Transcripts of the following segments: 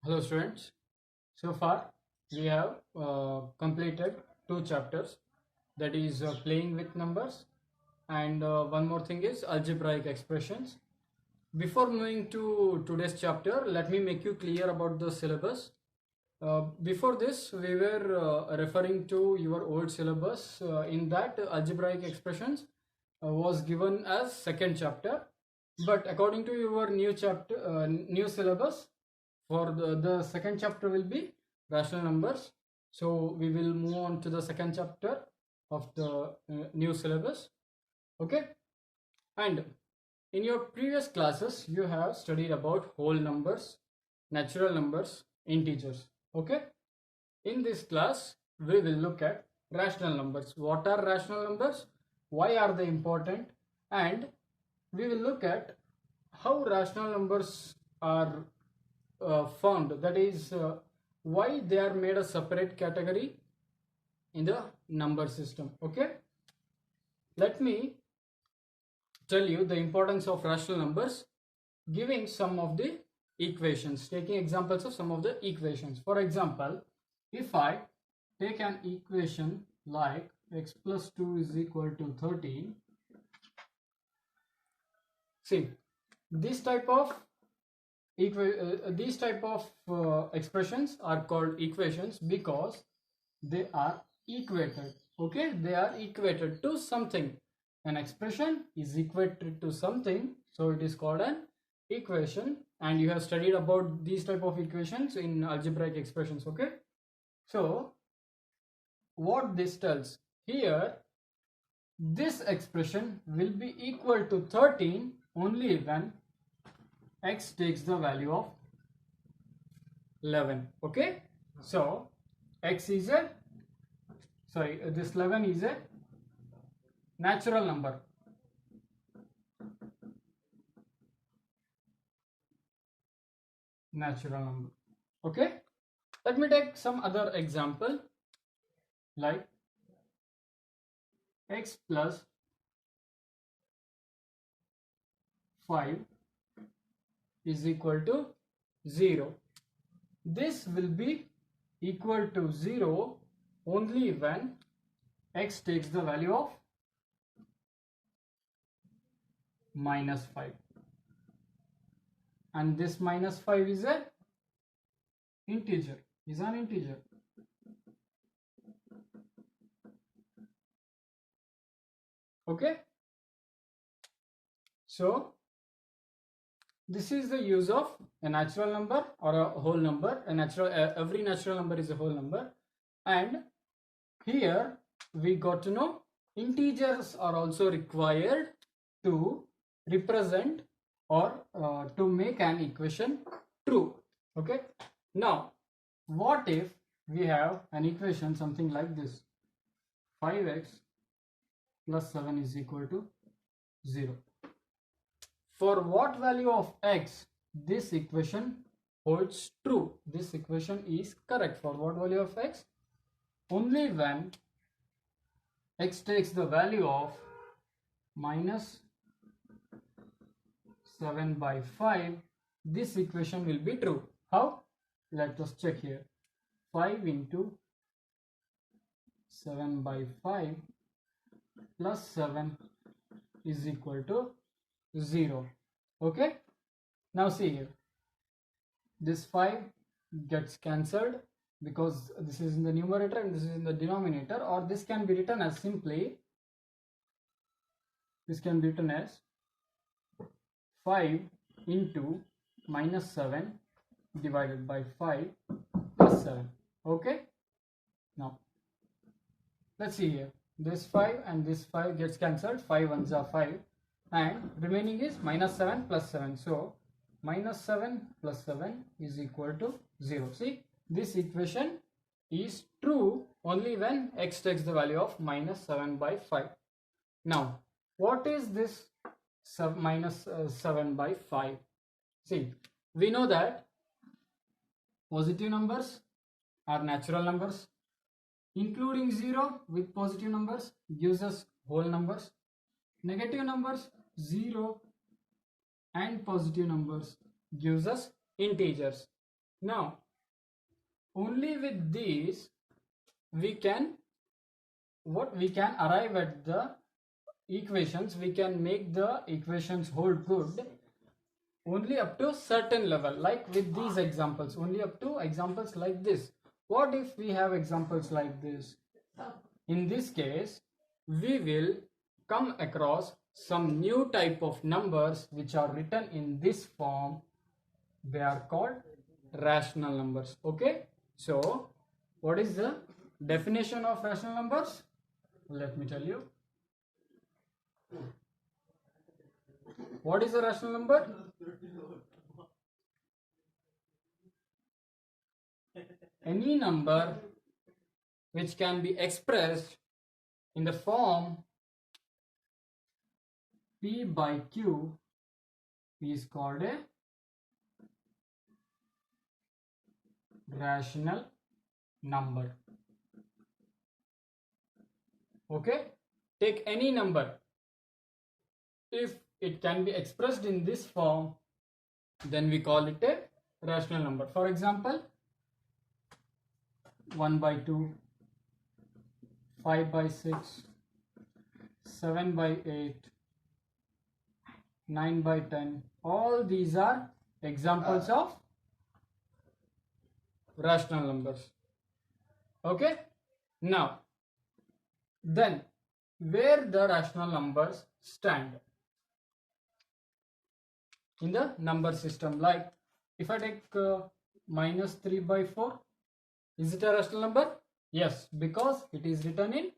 Hello students. So far we have completed two chapters, that is playing with numbers, and one more thing is algebraic expressions. Before moving to today's chapter, let me make you clear about the syllabus. Before this we were referring to your old syllabus. In that, algebraic expressions was given as second chapter, but according to your new syllabus, for the second chapter will be rational numbers. So we will move on to the second chapter of the new syllabus. Okay. And in your previous classes you have studied about whole numbers, natural numbers, integers. Okay. In this class we will look at rational numbers. What are rational numbers, why are they important, and we will look at how rational numbers are found, that is why they are made a separate category in the number system. Okay, let me tell you the importance of rational numbers, giving some of the equations, taking examples of some of the equations. For example, if I take an equation like x plus 2 is equal to 13, see, this type of expressions are called equations because they are equated. Okay, they are equated to something. An expression is equated to something, so it is called an equation, and you have studied about these type of equations in algebraic expressions. Okay, so what this tells here, this expression will be equal to 13 only when x takes the value of 11. Okay, so x is a this 11 is a natural number. Okay, let me take some other example like x plus 5 is equal to 0. This will be equal to 0 only when x takes the value of -5, and this -5 is an integer. Okay, so this is the use of a natural number or a whole number. Every natural number is a whole number, and here we got to know integers are also required to represent or to make an equation true. Okay, now what if we have an equation something like this: 5x plus 7 is equal to 0. For what value of x this equation holds true? This equation is correct for what value of x? Only when x takes the value of -7/5, this equation will be true. How? Let us check here. 5 into 7/5 plus 7 is equal to 0. Okay, now see here, this 5 gets cancelled because this is in the numerator and this is in the denominator, or this can be written as simply, this can be written as 5 into -7 divided by 5 plus 7. Okay, now let's see here, this 5 and this 5 gets cancelled, 5 ones are 5, and remaining is -7 plus 7. So -7 plus 7 is equal to 0. See, this equation is true only when x takes the value of -7/5. Now what is this -7/5? See, we know that positive numbers are natural numbers. Including 0 with positive numbers gives us whole numbers. Negative numbers, 0 and positive numbers gives us integers. Now only with these we can arrive at the equations. We can make the equations hold good only up to certain level, like with these examples, only up to examples like this. What if we have examples like this? In this case, we will come across some new type of numbers which are written in this form. They are called rational numbers. Okay, so what is the definition of rational numbers? Let me tell you. What is a rational number? Any number which can be expressed in the form P by Q is called a rational number. Okay, take any number. If it can be expressed in this form, then we call it a rational number. For example, 1 by 2, 5 by 6, 7 by 8, 9 by 10. All these are examples of rational numbers. Okay, now then where the rational numbers stand in the number system? Like if I take minus 3 by 4, is it a rational number? Yes, because it is written in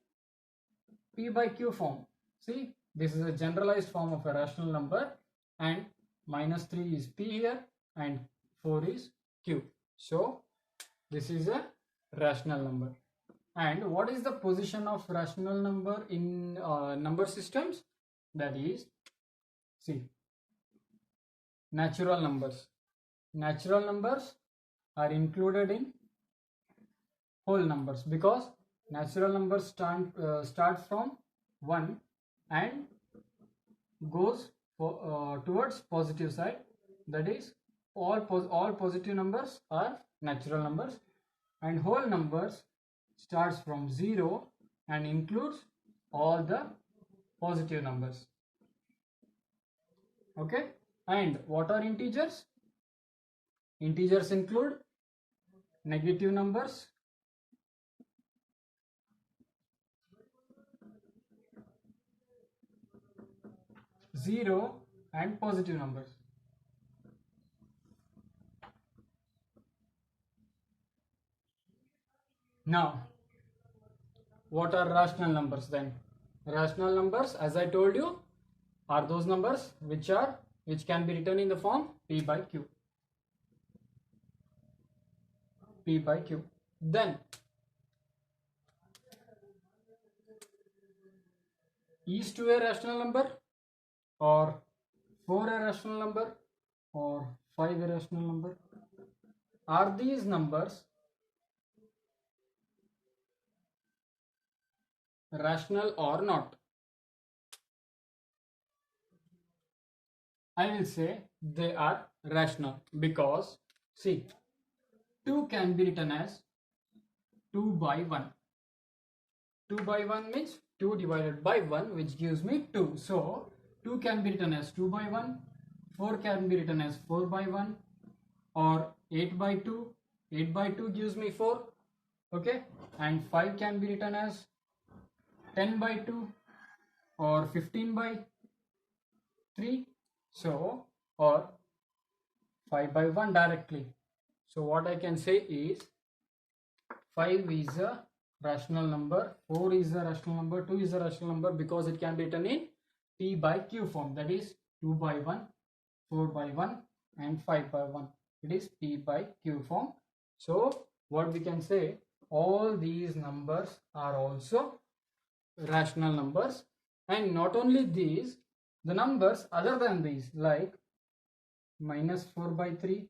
P by Q form. See, this is a generalized form of a rational number, and minus 3 is P here and 4 is Q. So this is a rational number. And what is the position of rational number in number systems? That is, see, natural numbers. Natural numbers are included in whole numbers because natural numbers start from 1 and goes towards positive side. That is, all positive numbers are natural numbers, and whole numbers starts from 0 and includes all the positive numbers. Okay, and what are integers? Integers include negative numbers, zero, and positive numbers. Now, what are rational numbers then? Rational numbers, as I told you, are those numbers which can be written in the form P by Q. P by Q. Then is 2 a rational number, or 4 a rational number, or 5 a rational number? Are these numbers rational or not? I will say they are rational because, see, 2 can be written as 2 by 1. 2 by 1 means 2 divided by 1, which gives me 2. So 2 can be written as 2 by 1, 4 can be written as 4 by 1, or 8 by 2. 8 by 2 gives me 4. Okay, and 5 can be written as 10 by 2 or 15 by 3. So, or 5 by 1 directly. So what I can say is 5 is a rational number, 4 is a rational number, 2 is a rational number because it can be written in P by Q form. That is 2 by 1, 4 by 1 and 5 by 1. It is P by Q form. So what we can say, all these numbers are also rational numbers. And not only these, the numbers other than these, like minus 4 by 3,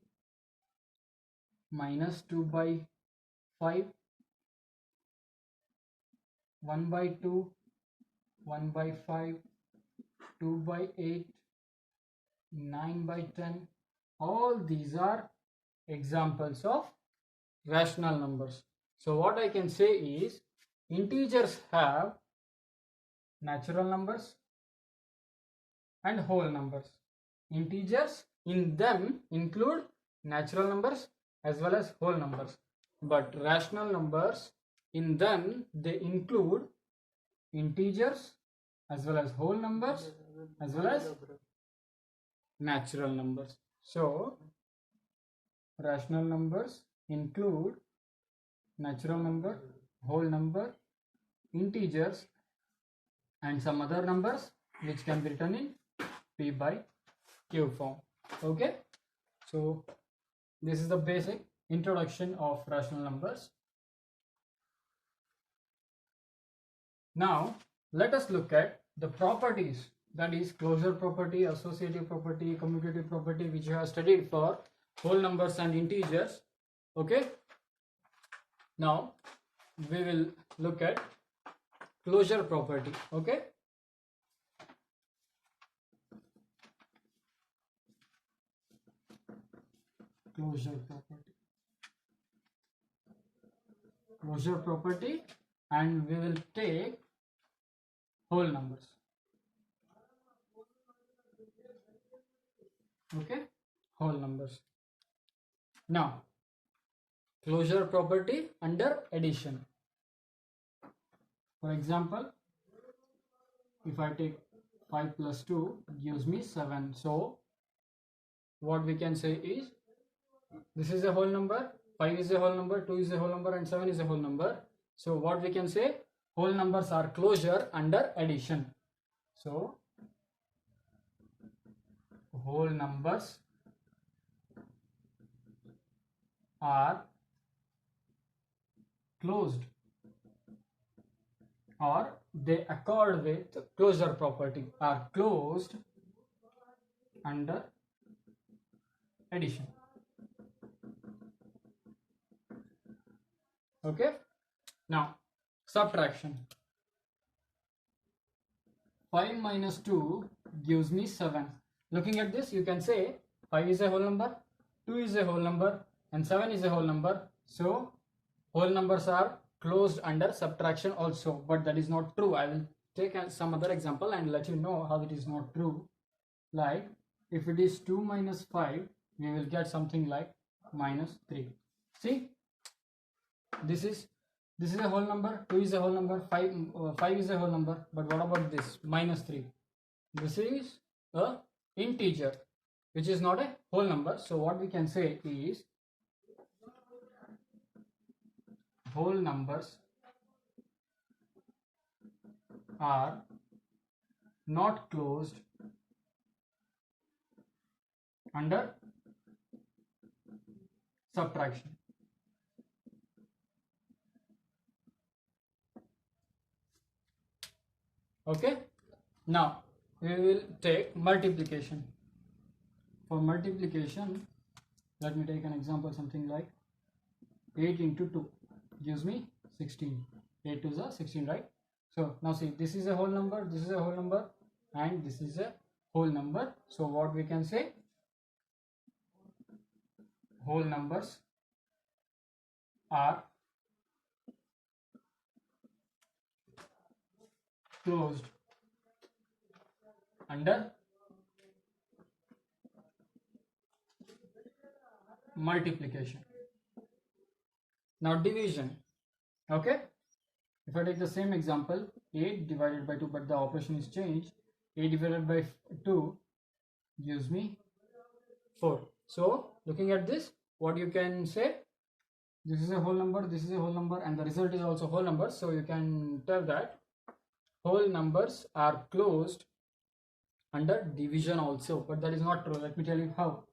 minus 2 by 5, 1 by 2, 1 by 5, 2 by 8, 9 by 10, all these are examples of rational numbers. So what I can say is integers have natural numbers and whole numbers. Integers in them include natural numbers as well as whole numbers, but rational numbers in them they include integers as well as whole numbers as well as natural numbers. So rational numbers include natural number, whole number, integers and some other numbers which can be written in P by Q form. Okay, so this is the basic introduction of rational numbers. Now let us look at the properties, that is closure property, associative property, commutative property, which you have studied for whole numbers and integers. Okay, now we will look at closure property. Okay, closure property, and we will take whole numbers. Okay, whole numbers. Now closure property under addition. For example, if I take 5 plus 2 gives me 7. So what we can say is this is a whole number, 5 is a whole number, 2 is a whole number and 7 is a whole number. So what we can say, whole numbers are closure under addition. So whole numbers are closed or they accord with closure property, are closed under addition. Okay, now subtraction. 5 minus 2 gives me 7. Looking at this, you can say 5 is a whole number, 2 is a whole number and 7 is a whole number. So whole numbers are closed under subtraction also, but that is not true. I will take some other example and let you know how it is not true. Like if it is 2 minus 5, we will get something like minus 3. See, this is a whole number, 2 is a whole number, 5 is a whole number, but what about this minus 3? This is a integer which is not a whole number. So what we can say is whole numbers are not closed under subtraction. Okay, now we will take multiplication. For multiplication, let me take an example, something like 8 into 2 gives me 16. 8 to the 16, right? So now see, this is a whole number, this is a whole number and this is a whole number. So what we can say, whole numbers are closed under multiplication. Now division. Okay, if I take the same example, 8 divided by 2, but the operation is changed, 8 divided by 2 gives me 4. So looking at this, what you can say, this is a whole number, this is a whole number and the result is also whole number. So you can tell that whole numbers are closed under division also, but that is not true. Let me tell you how.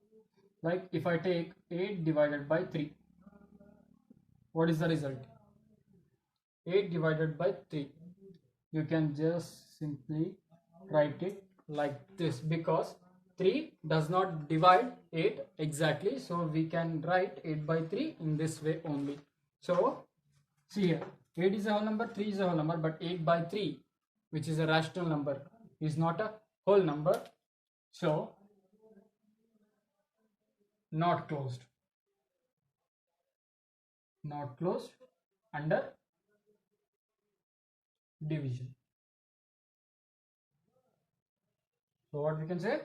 Like if I take 8 divided by 3, what is the result? 8 divided by 3. You can just simply write it like this, because 3 does not divide 8 exactly, so we can write 8 by 3 in this way only. So see here, 8 is a whole number, 3 is a whole number, but 8 by 3, which is a rational number, is not a whole number, so not closed. not closed under division. So what we can say,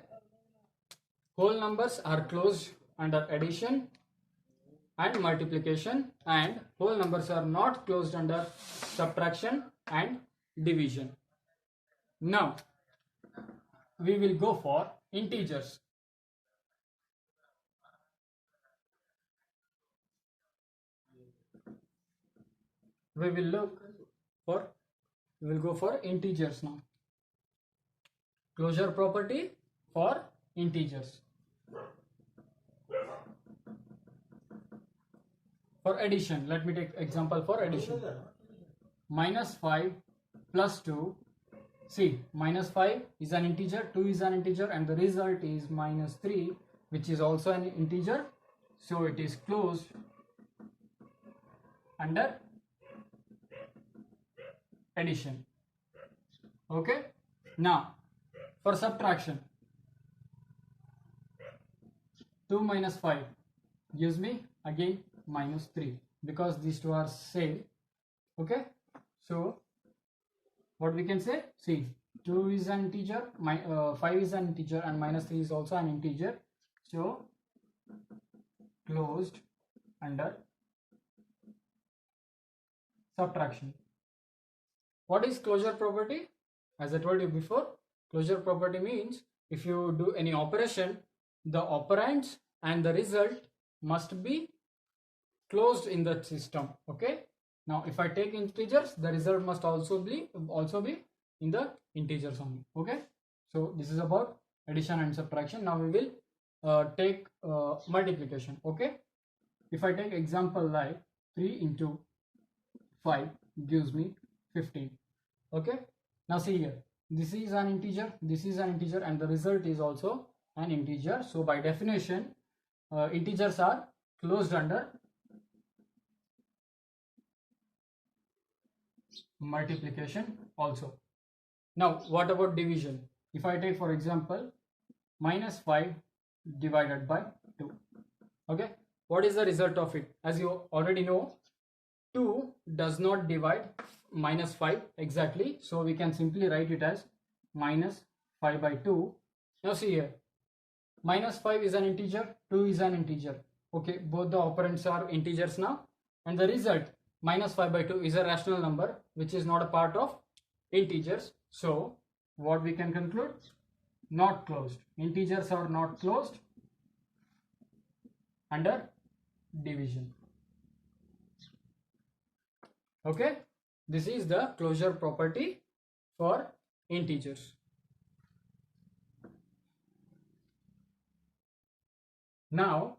whole numbers are closed under addition and multiplication, and whole numbers are not closed under subtraction and division. Now we will go for integers. We will go for integers now. Closure property for integers. For addition, let me take example for addition. Minus 5 plus 2. See, minus 5 is an integer, 2 is an integer, and the result is minus 3, which is also an integer. So it is closed under addition. Okay. Now for subtraction, 2 minus 5 gives me again minus 3, because these two are same. Okay. So what we can say, see, 2 is an integer, 5 is an integer, and minus 3 is also an integer. So closed under subtraction. What is closure property? As I told you before, closure property means if you do any operation, the operands and the result must be closed in the system. Okay. Now if I take integers, the result must also be in the integers only. Okay. So this is about addition and subtraction. Now we will take multiplication. Okay. If I take example like 3 into 5 gives me 15. Okay. Now see here, this is an integer, this is an integer, and the result is also an integer. So by definition, integers are closed under multiplication also. Now what about division? If I take for example minus 5 divided by 2. Okay. What is the result of it? As you already know, 2 does not divide minus 5 exactly, so we can simply write it as minus 5 by 2. Now see here, minus 5 is an integer, 2 is an integer. Okay, both the operands are integers now, and the result minus 5 by 2 is a rational number which is not a part of integers. So what we can conclude, not closed. Integers are not closed under division. Okay, this is the closure property for integers. Now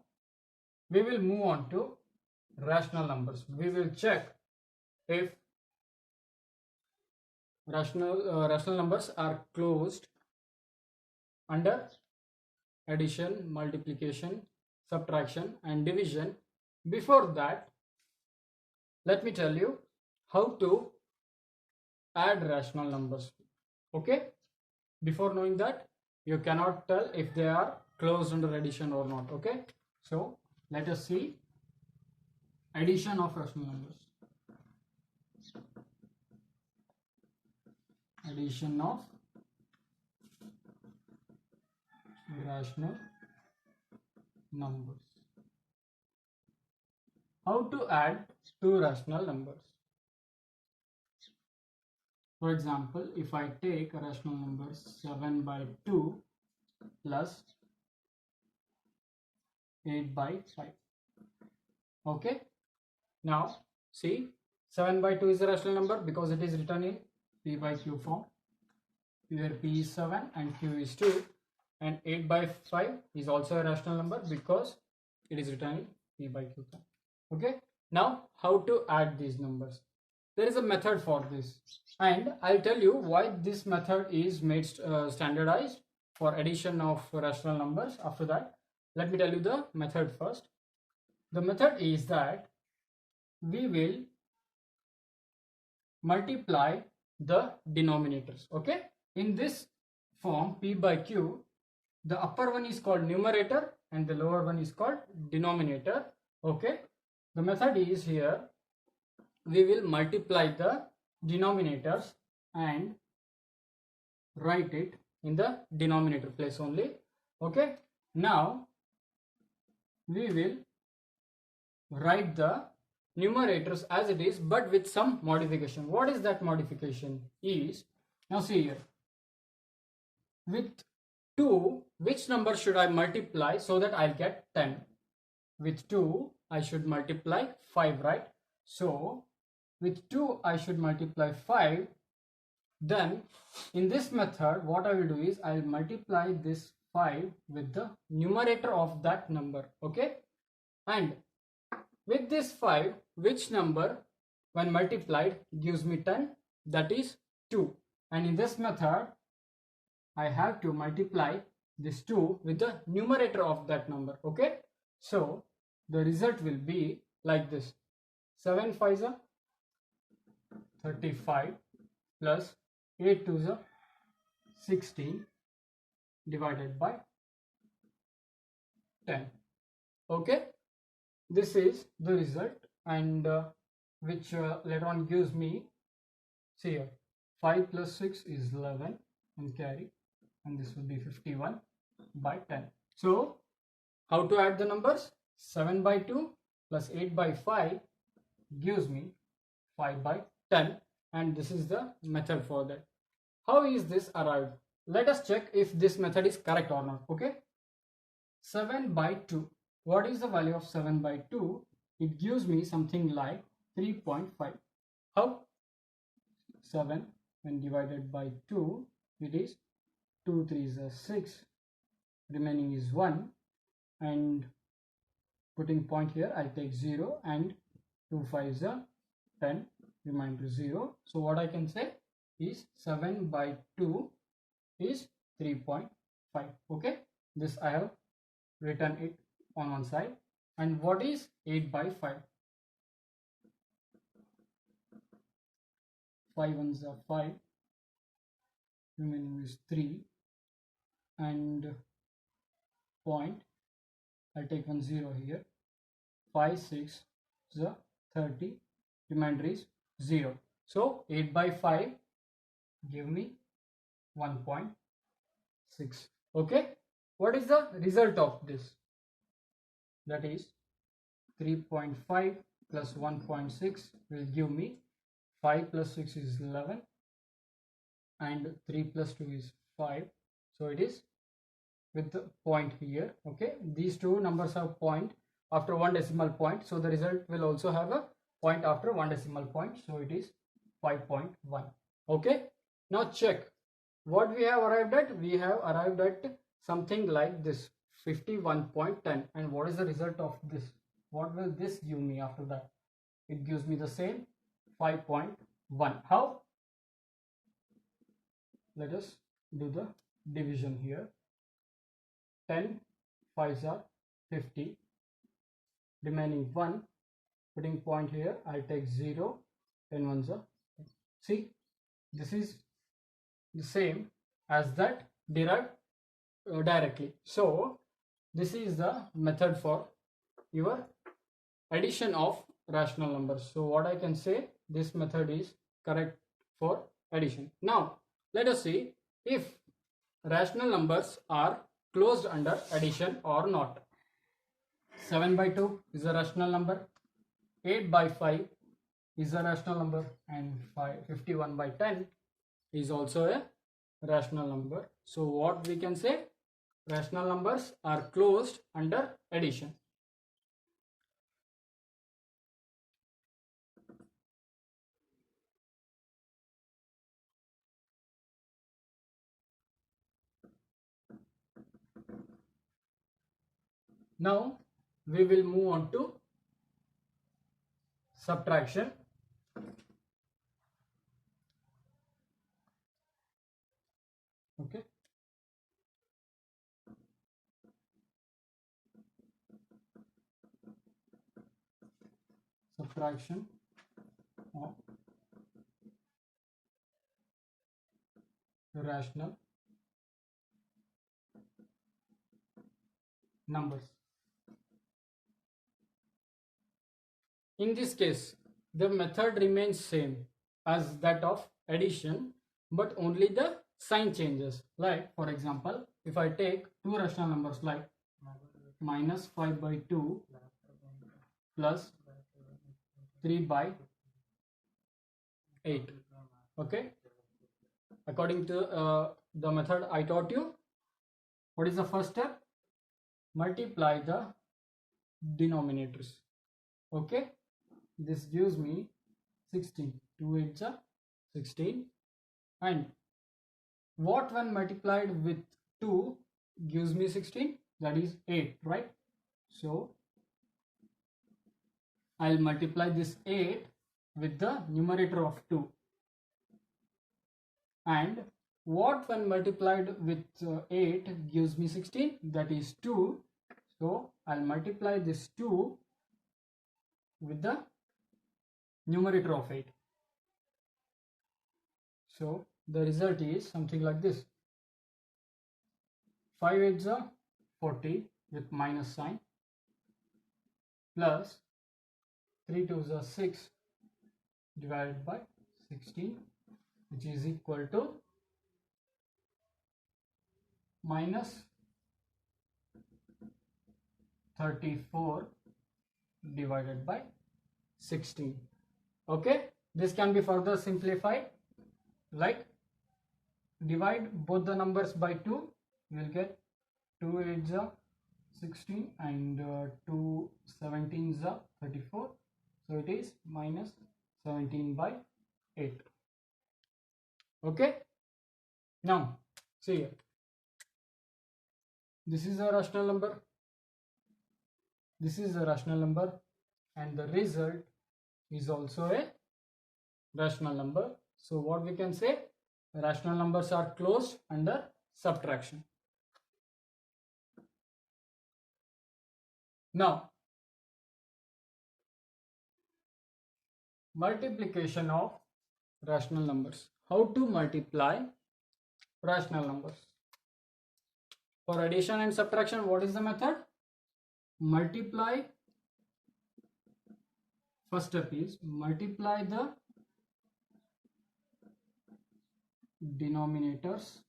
we will move on to rational numbers. We will check if rational numbers are closed under addition, multiplication, subtraction, and division. Before that, let me tell you how to add rational numbers. Okay, before knowing that, you cannot tell if they are closed under addition or not. Okay, so let us see addition of rational numbers. Addition of rational numbers. How to add two rational numbers? For example, if I take a rational number 7 by 2 plus 8 by 5. Okay, now see, 7 by 2 is a rational number because it is written in P by Q form, where P is 7 and Q is 2, and 8 by 5 is also a rational number because it is written in P by Q form. Okay, now how to add these numbers? There is a method for this, and I'll tell you why this method is made standardized for addition of rational numbers. After that, let me tell you the method first. The method is that we will multiply the denominators. Okay, in this form P by Q, the upper one is called numerator and the lower one is called denominator. Okay, The method is here, we will multiply the denominators and write it in the denominator place only. Okay, now we will write the numerators as it is, but with some modification. What is that modification? Is, now see here, with 2, which number should I multiply so that I'll get 10? With 2 I should multiply 5, right? So with 2 I should multiply 5. Then in this method what I will do is I'll multiply this 5 with the numerator of that number. Okay, and with this 5, which number when multiplied gives me 10? That is 2. And in this method I have to multiply this 2 with the numerator of that number. Okay, so the result will be like this: 7 5s are 35 plus 8 2s are 16 divided by 10. Okay, this is the result, and which later on gives me, see here, 5 plus 6 is 11 and carry, and this will be 51 by 10. So how to add the numbers? 7 by 2 plus 8 by 5 gives me 5 by 10, and this is the method for that. How is this arrived? Let us check if this method is correct or not. Okay, 7 by 2. What is the value of 7 by 2? It gives me something like 3.5. How? 7 when divided by 2, it is 2 3s are 6, remaining is 1, and putting point here I take 0, and 2 5s are 10, remainder 0. So what I can say is 7 by 2 is 3.5. Okay, this I have written it on one side. And what is 8 by 5? 5 ones are 5, remaining is 3, and point, I'll take 1 0 here. 5 6 is 30, remainder is 0. So 8 by 5 give me 1.6. Okay, what is the result of this? That is 3.5 plus 1.6 will give me 5 plus 6 is 11, and 3 plus 2 is 5. So it is with the point here. Okay, these two numbers have point after one decimal point, so the result will also have a point after one decimal point, so it is 5.1. Okay, now check what we have arrived at. We have arrived at something like this, 51.10. and what is the result of this? What will this give me after that? It gives me the same 5.1. How? Let us do the division here. 10 5s are 50, remaining 1, putting point here I take 0, 10 ones are, see, this is the same as that derived directly. So this is the method for your addition of rational numbers. So what I can say, this method is correct for addition. Now let us see if rational numbers are closed under addition or not. 7 by 2 is a rational number, 8 by 5 is a rational number, and 51 by 10 is also a rational number. So what we can say, rational numbers are closed under addition. Now we will move on to subtraction. Okay, subtraction of rational numbers. In this case, the method remains same as that of addition, but only the sign changes. Like for example, if I take two rational numbers like minus 5 by 2 plus 3 by 8. Okay, according to the method I taught you, what is the first step? Multiply the denominators. Okay, this gives me 16. 2 8 are 16. And what when multiplied with 2 gives me 16? That is 8, right? So I'll multiply this 8 with the numerator of 2. And what when multiplied with 8 gives me 16? That is 2. So I'll multiply this 2 with the numerator of 8. So the result is something like this. 5 8 are 40 with minus sign, plus 3 2 are 6 divided by 16, which is equal to minus 34 divided by 16. Okay, this can be further simplified, like divide both the numbers by 2, we'll get 2 8 are 16 and 2 17 are 34, so it is minus 17 by 8. Okay, now see here, this is a rational number, this is a rational number, and the result is also a rational number. So what we can say, rational numbers are closed under subtraction. Now multiplication of rational numbers. How to multiply rational numbers? For addition and subtraction, what is the method? Multiply, first step is multiply the denominators.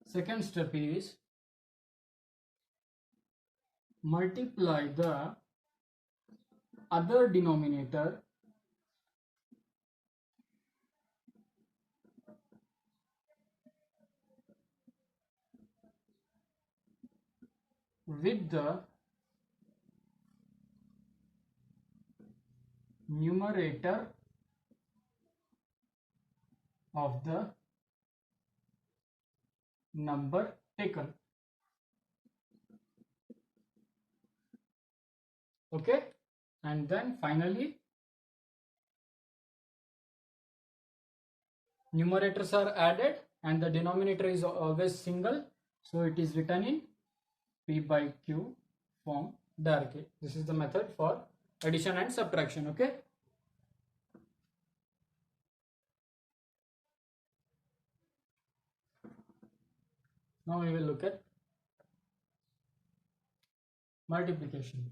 Second step is multiply the other denominator with the numerator of the number taken. Okay, and then finally numerators are added and the denominator is always single, so it is written in P by Q form directly. This is the method for addition and subtraction. Okay, now we will look at multiplication.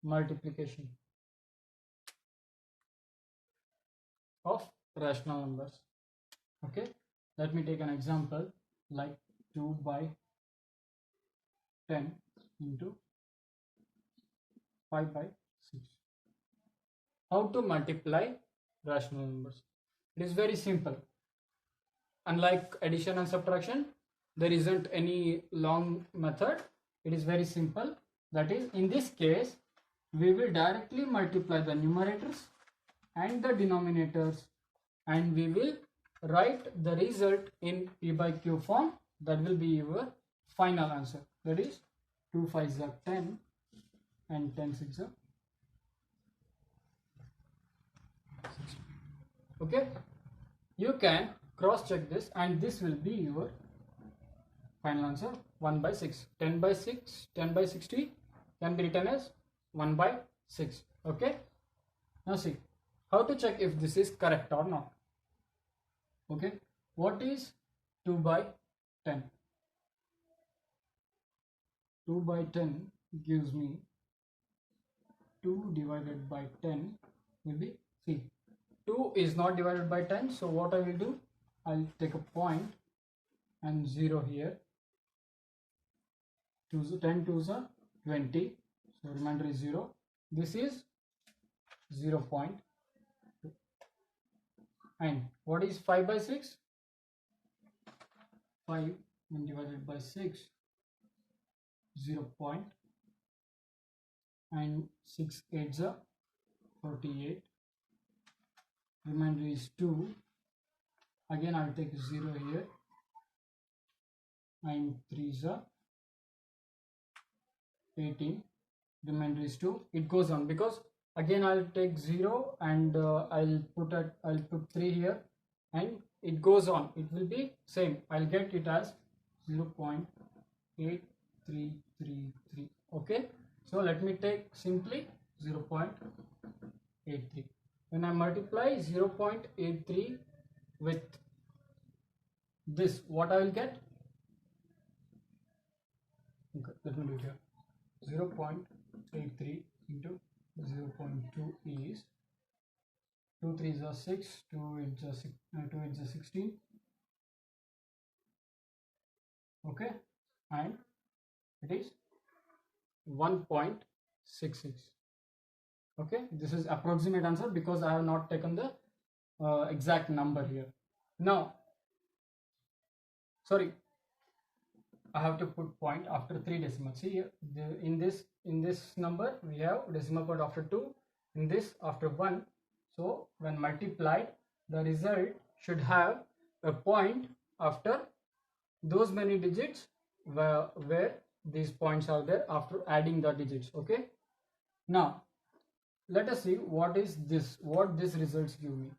Multiplication of rational numbers. Okay, let me take an example like 2 by 10 into 5 by 6. How to multiply rational numbers? It is very simple. Unlike addition and subtraction, there isn't any long method. It is very simple. That is, in this case, we will directly multiply the numerators and the denominators, and we will write the result in P by Q form. That will be your final answer. That is 2 5s are 10 and 10 6s are 16. Okay, you can cross check this and this will be your final answer. 1 by 6, 10 by 6, 10 by 60 can be written as 1 by 6. Okay, now see how to check if this is correct or not. Okay, what is 2 by 10. 2 by 10 gives me 2 divided by 10 will be 3. 2 is not divided by 10, so what I will do, I'll take a point and 0 here. 10 2s are 20, so remainder is 0. This is 0.2. And what is 5 by 6? 5 when divided by 6, 0 point, and 6 8s are 48. Remainder is 2. Again I'll take 0 here, and 3s are 18. Remainder is 2. It goes on because again I'll take 0 and I'll put 3 here, and it goes on. It will be same. I'll get it as 0.8333. Okay, so let me take simply 0.83. When I multiply 0.83 with this, what I will get? Okay, let me do it here. 0.83 into 0.2 is 2 3s are 6, 2 8s are 16. Okay, and it is 1.66. Okay, this is approximate answer because I have not taken the exact number here. Now, sorry, I have to put point after 3 decimals. See here, in this number we have decimal point after 2, in this after 1. So when multiplied, the result should have a point after those many digits where these points are there after adding the digits. Okay, now let us see what this results give me.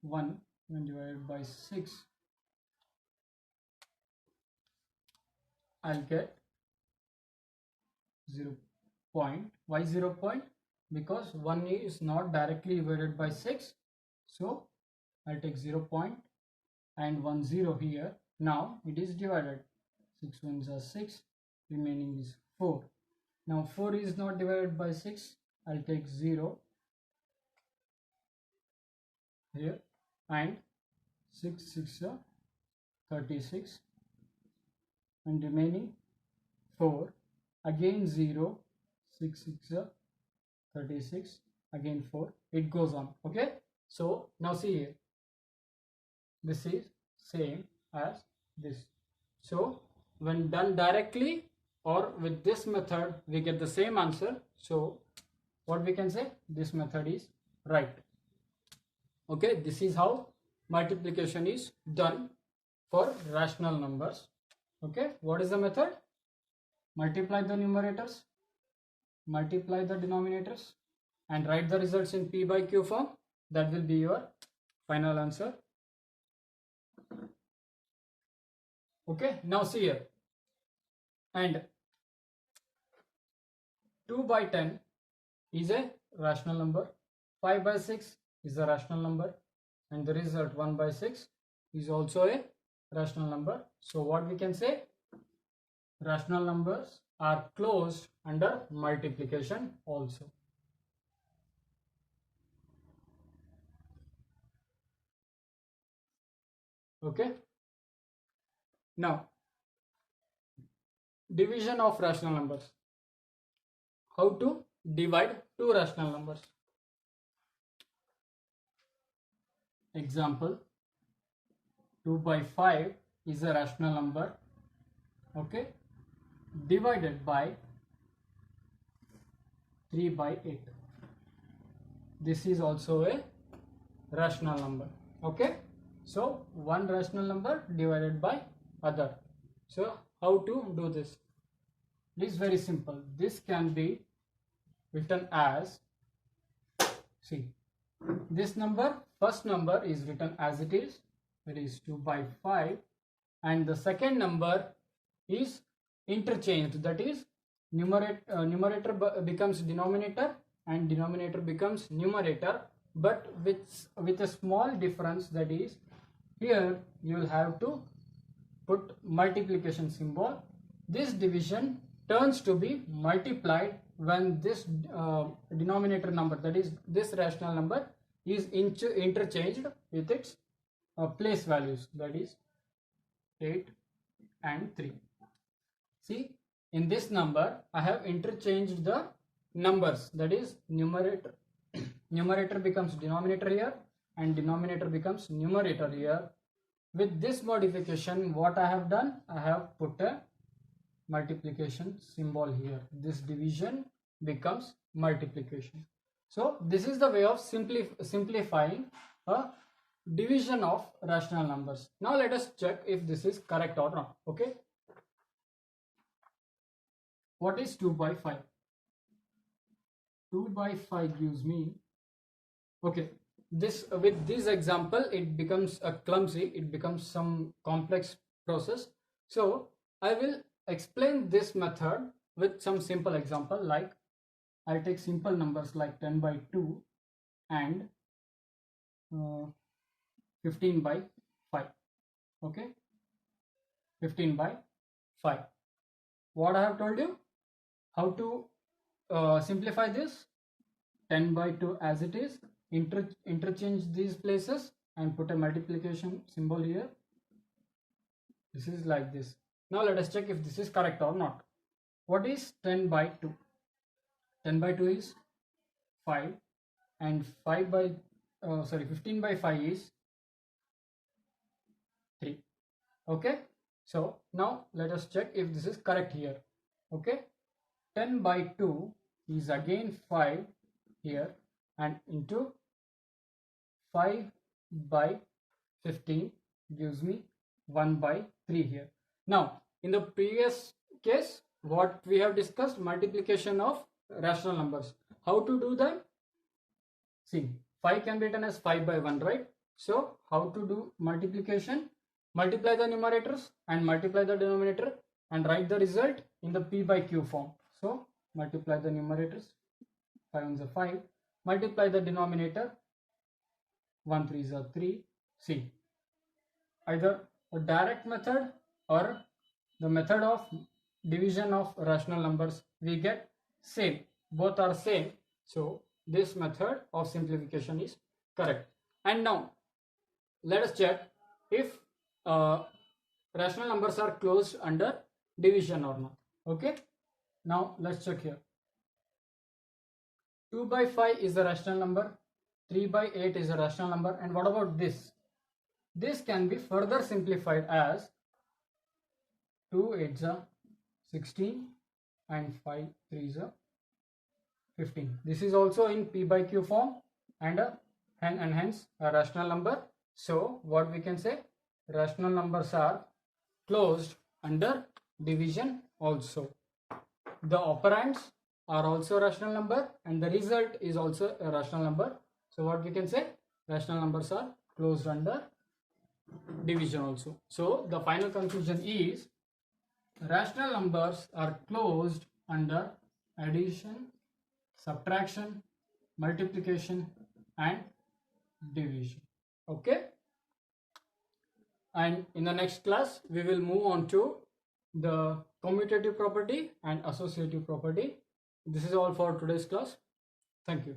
1 when divided by 6, I'll get 0 point. Why 0 point? Because 1 is not directly divided by 6, so I'll take 0 point and 1 0 here. Now it is divided. 6 1s are 6, remaining is 4. Now 4 is not divided by 6, I'll take 0 here, and 6 6 are 36, and remaining 4, again 0, 6 6 are 36, again 4. It goes on. Okay, so now see here, this is same as this. So when done directly or with this method, we get the same answer. So what we can say, this method is right. Okay, this is how multiplication is done for rational numbers. Okay, what is the method? Multiply the numerators, multiply the denominators, and write the results in P by Q form. That will be your final answer. Okay, now see here, and 2 by 10 is a rational number, 5 by 6 is a rational number, and the result 1 by 6 is also a rational number. So what we can say, rational numbers are closed under multiplication also. Okay, now division of rational numbers. How to divide two rational numbers? Example, 2 by 5 is a rational number. Okay, divided by 3 by 8. This is also a rational number. Okay, so one rational number divided by other. So how to do this? It is very simple. This can be written as, see, this number, first number is written as it is, that is 2 by 5, and the second number is interchanged, that is numerator becomes denominator and denominator becomes numerator, but with a small difference, that is Here you will have to put multiplication symbol. This division turns to be multiplied when this denominator number, that is this rational number, is interchanged with its place values, that is 8 and 3. See, in this number I have interchanged the numbers, that is numerator numerator becomes denominator here and denominator becomes numerator here. With this modification, what I have done, I have put a multiplication symbol here. This division becomes multiplication. So this is the way of simplifying a division of rational numbers. Now let us check if this is correct or not. Okay. What is 2 by 5? 2 by 5 gives me, okay, this with this example it becomes a clumsy, it becomes some complex process. So I will explain this method with some simple example, like I'll take simple numbers like 10 by 2 and 15 by 5. Okay, 15 by 5. What I have told you, how to simplify this. 10 by 2 as it is, interchange these places and put a multiplication symbol here. This is like this. Now let us check if this is correct or not. What is 10 by 2? 10 by 2 is 5 and 15 by 5 is 3. Okay, so now let us check if this is correct here. Okay, 10 by 2 is again 5 here and into 5 by 15 gives me 1 by 3 here. Now in the previous case what we have discussed, multiplication of rational numbers. How to do that? See, 5 can be written as 5 by 1, right? So how to do multiplication? Multiply the numerators and multiply the denominator and write the result in the P by Q form. So multiply the numerators, 5 ones are 5, multiply the denominator, 1 3s are 3. See, either a direct method or the method of division of rational numbers, we get same, both are same. So this method of simplification is correct. And now let us check if rational numbers are closed under division or not. Okay, now let's check here. 2 by 5 is a rational number, 3 by 8 is a rational number, and what about this? This can be further simplified as 2 8s are 16 and 5 3s are 15. This is also in P by Q form and hence a rational number. So what we can say, rational numbers are closed under division also. The operands are also rational number and the result is also a rational number. So what we can say, rational numbers are closed under division also. So the final conclusion is rational numbers are closed under addition, subtraction, multiplication and division. Okay, and in the next class we will move on to the commutative property and associative property. This is all for today's class. Thank you.